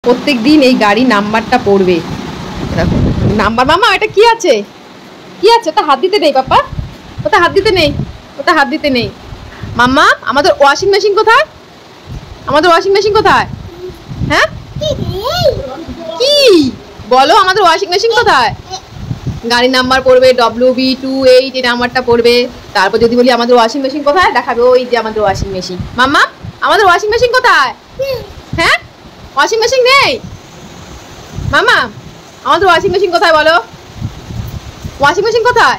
প্রত্যেক দিন এই গাড়ি নাম্বারটা পড়বে। নাম্বার মামা এটা কি আছে? কি আছে? ওটা হাত দিতে নেই পাপা, ওটা হাত দিতে নেই, ওটা হাত দিতে নেই। মাম্মা আমাদের ওয়াশিং মেশিন কোথায়? আমাদের ওয়াশিং মেশিন কোথায়? হ্যাঁ কি বলো, আমাদের ওয়াশিং মেশিন কোথায়? গাড়ি নাম্বার পড়বে WB28, এই নাম্বারটা পড়বে। তারপর যদি বলি আমাদের ওয়াশিং মেশিন কোথায়, দেখাবে ওই যে আমাদের ওয়াশিং মেশিন। মাম্মা আমাদের ওয়াশিং মেশিন কোথায়? হ্যাঁ ওয়াশিং মেশিন নেই। মামা আমাদের ওয়াশিং মেশিন কোথায় বলো? ওয়াশিং মেশিন কোথায়?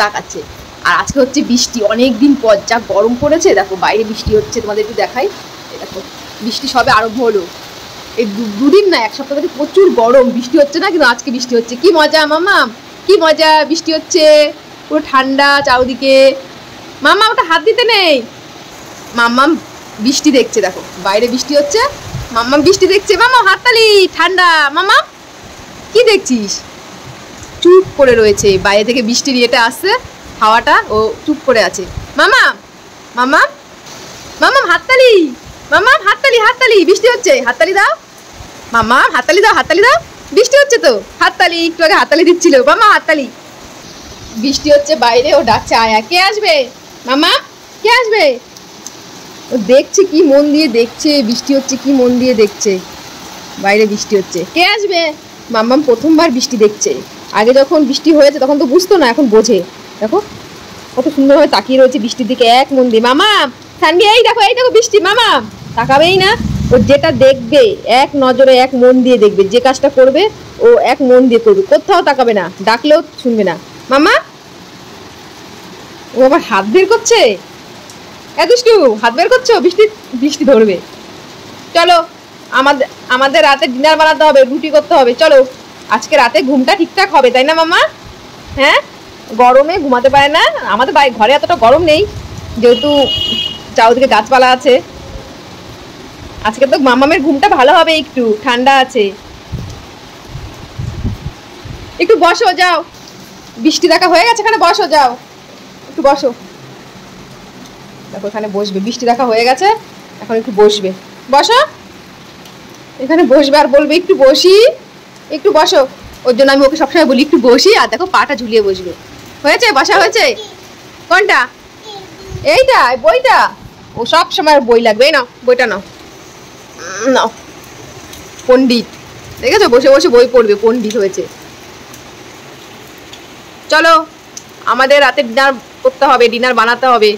তাকাচ্ছে। আর আজকে হচ্ছে বৃষ্টি, অনেক দিন পর যা গরম পড়েছে। দেখো বাইরে বৃষ্টি হচ্ছে, তোমাদের একটু দেখাই। দেখো বৃষ্টি সবে আরম্ভ হলো। এই দুদিন না, এক সপ্তাহ থেকে প্রচুর গরম, বৃষ্টি হচ্ছে না, কিন্তু আজকে বৃষ্টি হচ্ছে। কি মজা মামা, কি মজা, বৃষ্টি হচ্ছে, পুরো ঠান্ডা চারদিকে। মামা ওটা হাত দিতে নেই। মাম্মাম বৃষ্টি দেখছে, দেখো বাইরে বৃষ্টি হচ্ছে, মাম্মাম বৃষ্টি দেখছে। মামা হাততালি, ঠান্ডা। মামা কি দেখছিস? চুপ করে রয়েছে, বাইরে থেকে বৃষ্টির ইয়েটা আসছে, হাওয়াটা, ও চুপ করে আছে। মামা মামা মামাম হাততালি, মামা হাততালি, হাততালি, বৃষ্টি হচ্ছে, হাততালি দাও। মামা হাততালি দাও, হাততালি দাও, বৃষ্টি হচ্ছে তো, হাততালি। একটু আগে হাততালি দিচ্ছিল। মামা হাততালি। বৃষ্টি হচ্ছে বাইরে, ও ডাকছে আয়া। কে আসবে মামা, কে আসবে? ও দেখছে, কি মন দিয়ে দেখছে, বৃষ্টি হচ্ছে কি মন দিয়ে দেখছে, বাইরে বৃষ্টি হচ্ছে, কে আসবে। মাম্মাম প্রথমবার বৃষ্টি দেখছে। আগে যখন বৃষ্টি হয়েছে তখন তো বুঝতো না, এখন বোঝে। দেখো কত সুন্দরভাবে তাকিয়ে রয়েছে বৃষ্টির দিকে এক মন দিয়ে। মামা সানভি এই দেখো, এই দেখো বৃষ্টি। মামা তাকাবেই না, ও যেটা দেখবে এক নজরে এক মন দিয়ে দেখবে, যে কাজটা করবে ও এক মন দিয়ে করবে, কোথাও তাকাবে না, ডাকলেও শুনবে না। মামা ও আবার হাত বের করছে, এ দুষ্টু, হাত বের করছো, বৃষ্টি বৃষ্টি ধরবে। চলো আমাদের রাতে ডিনার বানাতে হবে, রুটি করতে হবে। চলো আজকে রাতে ঘুমটা ঠিকঠাক হবে, তাই না মামা? হ্যাঁ গরমে ঘুমাতে পারে না। আমাদের ঘরে এতটা গরম নেই, যেহেতু চারদিকে গাছপালা আছে। আজকে তো মামামের ঘুমটা ভালো হবে, একটু ঠান্ডা আছে। একটু বসো, যাও, বৃষ্টি দেখা হয়ে গেছে, এখানে বসো, যাও একটু বসো। দেখো এখানে বসবে, বৃষ্টি দেখা হয়ে গেছে, এখন একটু বসবে। বসো এখানে, বসবে আর বলবে একটু বসি, একটু বসো। ওর জন্য আমি ওকে সবসময় বলি একটু বসি, আর দেখো পাটা ঝুলিয়ে বসবে। হয়েছে, বসা হয়েছে? কোনটা? এইটা, বইটা? ও সব সময় বই লাগবে। এই নাও বইটা, নাও নাও। পণ্ডিত দেখেছো, বসে বসে বই পড়বে, পণ্ডিত হয়েছে। চলো আমাদের রাতে ডিনার করতে হবে, ডিনার বানাতে হবে।